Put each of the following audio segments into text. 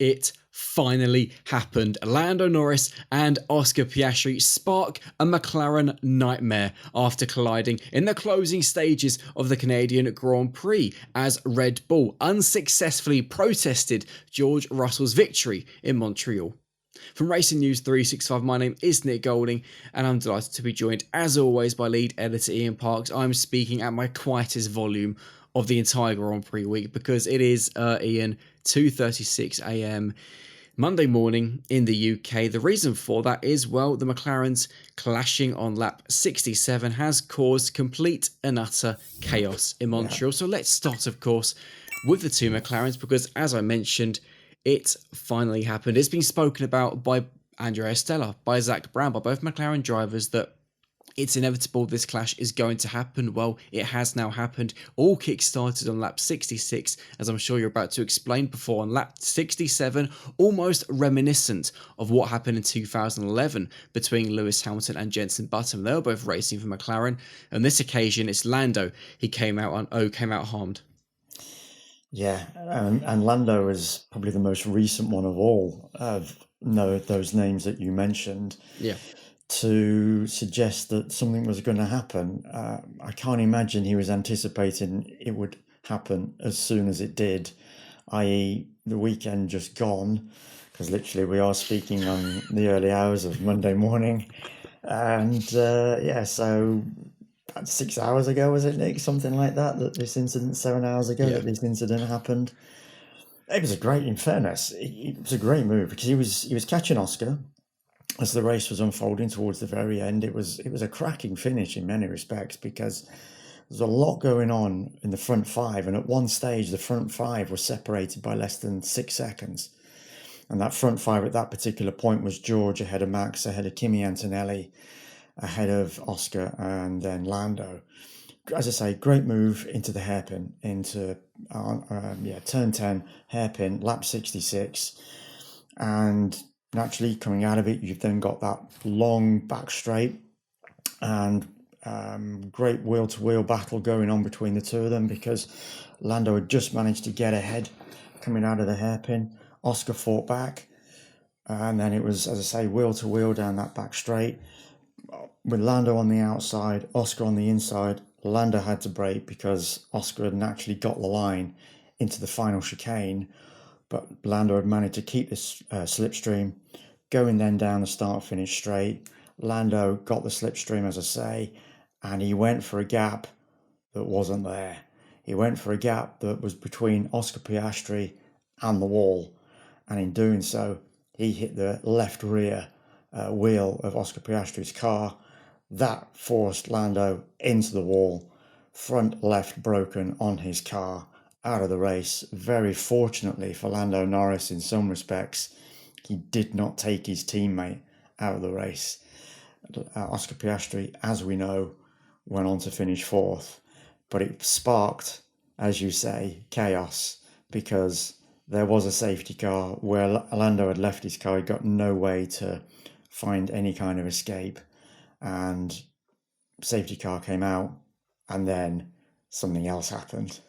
It finally happened. Lando Norris and Oscar Piastri spark a McLaren nightmare after colliding in the closing stages of the Canadian Grand Prix as Red Bull unsuccessfully protested George Russell's victory in Montreal. From Racing News 365, my name is Nick Golding, and I'm delighted to be joined, as always, by lead editor Ian Parks. I'm speaking at my quietest volume of the entire Grand Prix week because it is, Ian, 2:36 a.m. Monday morning in the UK. The reason for that is, well, the McLarens clashing on lap 67 has caused complete and utter chaos in Montreal. So let's start, of course, with the two McLarens because, as I mentioned, it finally happened. It's been spoken about by Andrea Stella, by Zach Brown, by both McLaren drivers that it's inevitable this clash is going to happen. Well, it has now happened. All kick-started on lap 66, as I'm sure you're about to explain before. On lap 67, almost reminiscent of what happened in 2011 between Lewis Hamilton and Jenson Button. They were both racing for McLaren. On this occasion, it's Lando. He came out harmed. Yeah, and Lando is probably the most recent one of all of those names that you mentioned. Yeah. To suggest that something was going to happen. I can't imagine he was anticipating it would happen as soon as it did, i.e. the weekend just gone, because literally we are speaking on the early hours of Monday morning. And so 6 hours ago, was it, Nick? Something like that this incident, 7 hours ago that this incident happened. It was in fairness, it was a great move because he was catching Oscar as the race was unfolding towards the very end. It was a cracking finish in many respects because there's a lot going on in the front five, and at one stage the front five was separated by less than 6 seconds, and that front five at that particular point was George ahead of Max, ahead of Kimi Antonelli, ahead of Oscar, and then Lando. As I say, great move into the hairpin, into turn 10 hairpin, lap 66, and naturally, coming out of it, you've then got that long back straight and great wheel-to-wheel battle going on between the two of them because Lando had just managed to get ahead coming out of the hairpin. Oscar fought back, and then it was, as I say, wheel-to-wheel down that back straight with Lando on the outside, Oscar on the inside. Lando had to brake because Oscar had naturally got the line into the final chicane, but Lando had managed to keep this slipstream going then down the start-finish straight. Lando got the slipstream, as I say, and he went for a gap that wasn't there. He went for a gap that was between Oscar Piastri and the wall, and in doing so, he hit the left rear wheel of Oscar Piastri's car. That forced Lando into the wall, front left broken on his car, out of the race. Very fortunately for Lando Norris, in some respects, he did not take his teammate out of the race. Oscar Piastri, as we know, went on to finish fourth, but it sparked, as you say, chaos because there was a safety car where Lando had left his car. He got no way to find any kind of escape, and safety car came out, and then something else happened.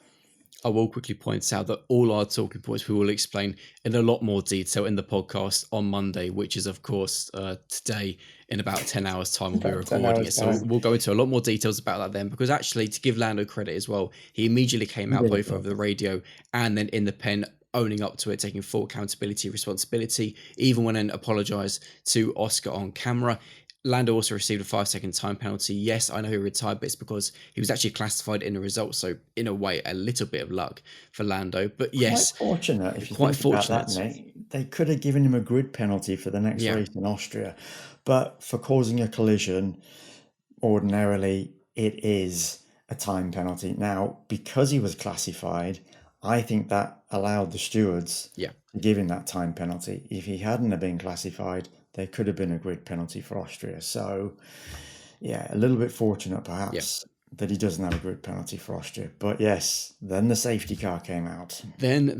I will quickly point out that all our talking points we will explain in a lot more detail in the podcast on Monday, which is, of course, today in about 10 hours' time we'll be recording it. So we'll go into a lot more details about that then, because actually, to give Lando credit as well, he immediately came out both over the radio and then in the pen, owning up to it, taking full accountability, responsibility, even went and apologised to Oscar on camera. Lando also received a 5-second time penalty. Yes, I know he retired, but it's because he was actually classified in the results. So in a way, a little bit of luck for Lando. But yes, quite fortunate. If you think about that, Nick, they could have given him a grid penalty for the next race in Austria, but for causing a collision, ordinarily it is a time penalty. Now, because he was classified, I think that allowed the stewards to give him that time penalty. If he hadn't have been classified, there could have been a grid penalty for Austria. So, a little bit fortunate perhaps that he doesn't have a grid penalty for Austria. But yes, then the safety car came out. And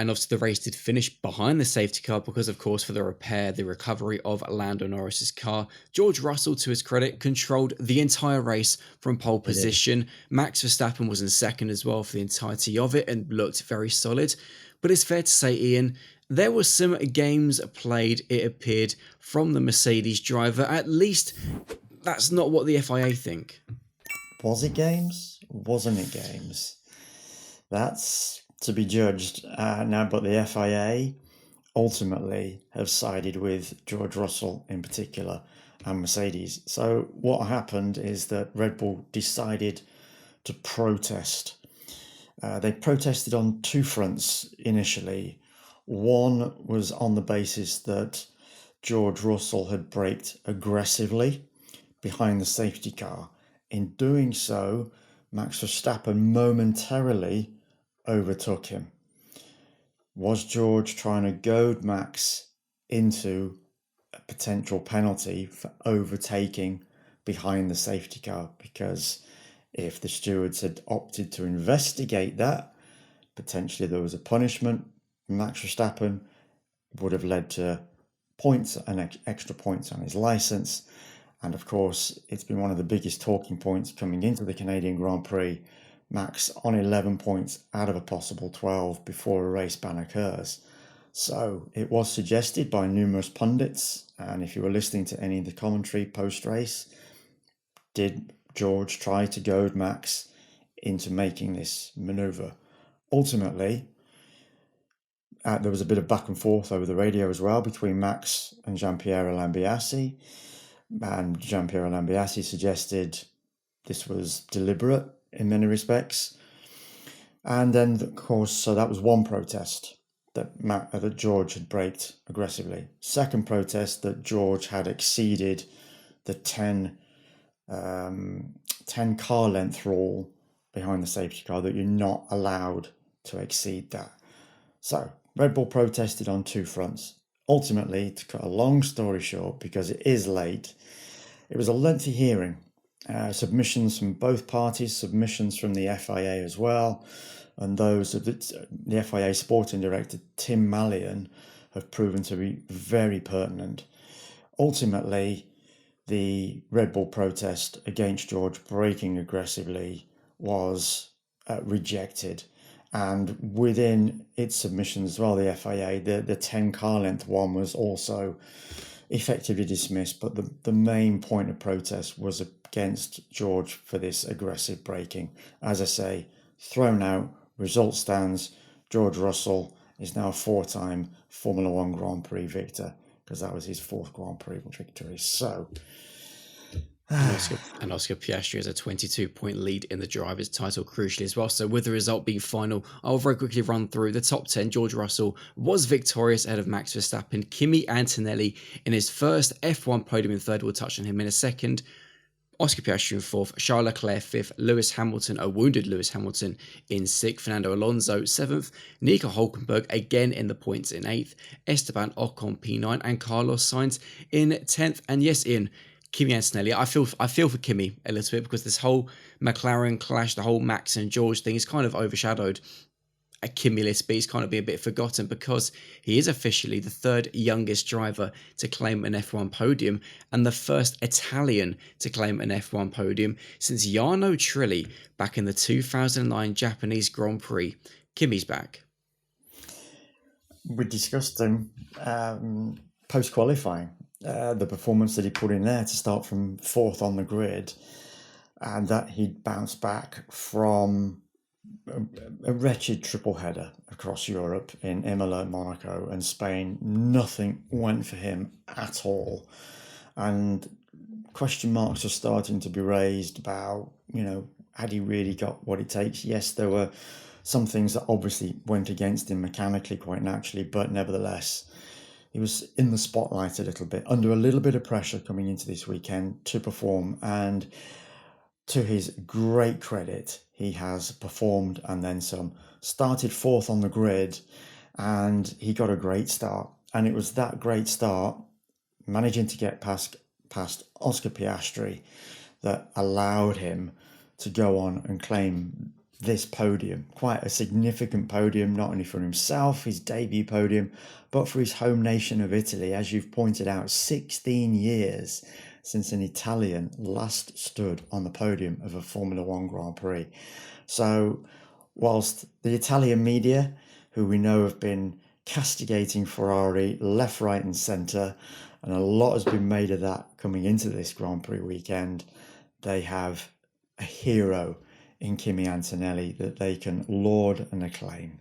obviously the race did finish behind the safety car because, of course, for the recovery of Lando Norris's car. George Russell, to his credit, controlled the entire race from pole position. Max Verstappen was in second as well for the entirety of it and looked very solid. But it's fair to say, Ian, there were some games played, it appeared, from the Mercedes driver. At least that's not what the FIA think. Was it games? Wasn't it games? That's to be judged now, but the FIA ultimately have sided with George Russell in particular and Mercedes. So what happened is that Red Bull decided to protest. They protested on two fronts initially. One was on the basis that George Russell had braked aggressively behind the safety car. In doing so, Max Verstappen momentarily overtook him. Was George trying to goad Max into a potential penalty for overtaking behind the safety car? Because if the stewards had opted to investigate that, potentially there was a punishment. Max Verstappen would have led to points and extra points on his license. And of course, it's been one of the biggest talking points coming into the Canadian Grand Prix. Max on 11 points out of a possible 12 before a race ban occurs. So it was suggested by numerous pundits, and if you were listening to any of the commentary post-race, did George try to goad Max into making this manoeuvre? Ultimately, there was a bit of back and forth over the radio as well between Max and Gianpiero Lambiase, and Gianpiero Lambiase suggested this was deliberate in many respects. And then, of course, so that was one protest, that George had braked aggressively. Second protest, that George had exceeded the 10 car length rule behind the safety car, that you're not allowed to exceed that. So Red Bull protested on two fronts. Ultimately, to cut a long story short, because it is late, it was a lengthy hearing. Submissions from both parties, submissions from the FIA as well, and those of the FIA sporting director, Tim Mallion, have proven to be very pertinent. Ultimately, the Red Bull protest against George braking aggressively was rejected. And within its submissions as well, the FIA, the 10 car length one was also effectively dismissed. But the main point of protest was against George for this aggressive braking. As I say, thrown out, result stands. George Russell is now a 4-time Formula One Grand Prix victor, because that was his 4th Grand Prix victory. So, and Oscar Piastri has a 22-point lead in the driver's title, crucially as well. So with the result being final, I'll very quickly run through the top 10. George Russell was victorious ahead of Max Verstappen. Kimi Antonelli in his first F1 podium in third. We'll touch on him in a second. Oscar Piastri in fourth, Charles Leclerc fifth, Lewis Hamilton, a wounded Lewis Hamilton, in sixth, Fernando Alonso seventh, Nico Hulkenberg again in the points in eighth, Esteban Ocon P9, and Carlos Sainz in 10th. And yes, Ian, Kimi Antonelli, I feel for Kimi a little bit, because this whole McLaren clash, the whole Max and George thing is kind of overshadowed a Kimi list, but he's kind of been a bit forgotten because he is officially the third youngest driver to claim an F1 podium and the first Italian to claim an F1 podium since Jarno Trulli back in the 2009 Japanese Grand Prix. Kimi's back. We discussed him post-qualifying, the performance that he put in there to start from 4th on the grid, and that he'd bounced back from a wretched triple header across Europe in Imola, Monaco and Spain. Nothing went for him at all, and question marks are starting to be raised about, had he really got what it takes? Yes, there were some things that obviously went against him mechanically quite naturally, but nevertheless he was in the spotlight a little bit, under a little bit of pressure coming into this weekend to perform, and to his great credit, he has performed and then some. Started 4th on the grid, and he got a great start. And it was that great start, managing to get past Oscar Piastri, that allowed him to go on and claim this podium. Quite a significant podium, not only for himself, his debut podium, but for his home nation of Italy. As you've pointed out, 16 years since an Italian last stood on the podium of a Formula One Grand Prix. So whilst the Italian media who we know have been castigating Ferrari left, right, and centre, and a lot has been made of that coming into this Grand Prix weekend. They have a hero in Kimi Antonelli that they can laud and acclaim.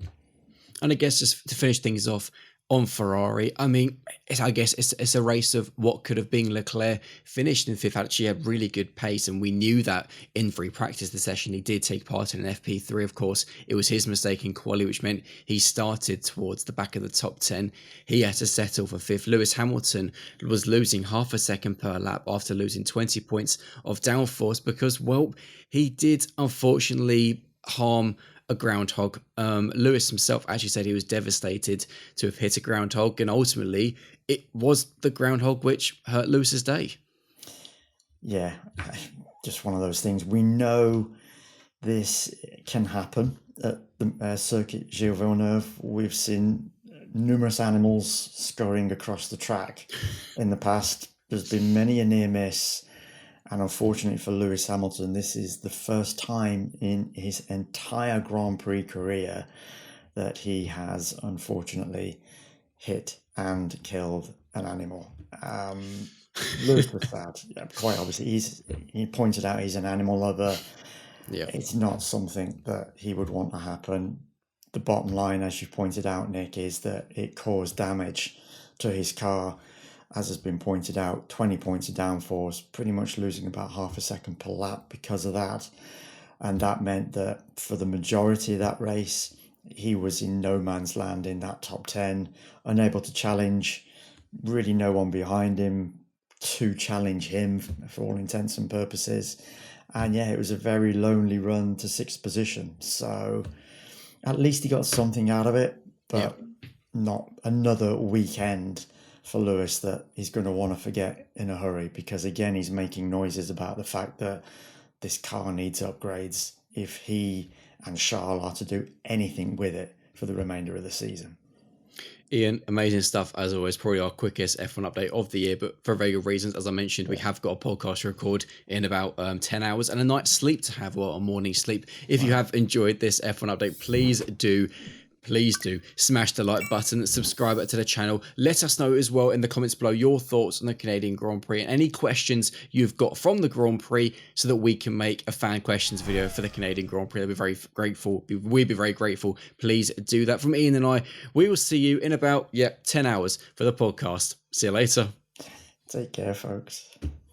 And I guess just to finish things off on Ferrari, I mean, I guess it's a race of what could have been Leclerc finished in fifth. Actually, had really good pace, and we knew that in free practice the session he did take part in an FP3. Of course, it was his mistake in quali, which meant he started towards the back of the top 10. He had to settle for fifth. Lewis Hamilton was losing half a second per lap after losing 20 points of downforce because, well, he did unfortunately harm a groundhog. Lewis himself actually said he was devastated to have hit a groundhog, and ultimately it was the groundhog which hurt Lewis's day. Yeah, just one of those things. We know this can happen at the circuit Gilles Villeneuve. We've seen numerous animals scurrying across the track in the past. There's been many a near miss. And unfortunately for Lewis Hamilton, this is the first time in his entire Grand Prix career that he has unfortunately hit and killed an animal. Lewis was sad. Yeah, quite obviously. He pointed out he's an animal lover. Yeah. It's not something that he would want to happen. The bottom line, as you pointed out, Nick, is that it caused damage to his car. As has been pointed out, 20 points of downforce, pretty much losing about half a second per lap because of that. And that meant that for the majority of that race, he was in no man's land in that top 10, unable to challenge, really no one behind him to challenge him for all intents and purposes. And yeah, it was a very lonely run to sixth position. So at least he got something out of it, but not another weekend for Lewis that he's going to want to forget in a hurry, because again, he's making noises about the fact that this car needs upgrades if he and Charles are to do anything with it for the remainder of the season. Ian, amazing stuff as always. Probably our quickest F1 update of the year, but for very good reasons. As I mentioned, we have got a podcast to record in about 10 hours and a night's sleep to have, well, a morning sleep. If you have enjoyed this F1 update, please do smash the like button, subscribe to the channel. Let us know as well in the comments below your thoughts on the Canadian Grand Prix and any questions you've got from the Grand Prix so that we can make a fan questions video for the Canadian Grand Prix. I'll be very grateful. We'd be very grateful. Please do that. From Ian and I, we will see you in about 10 hours for the podcast. See you later. Take care, folks.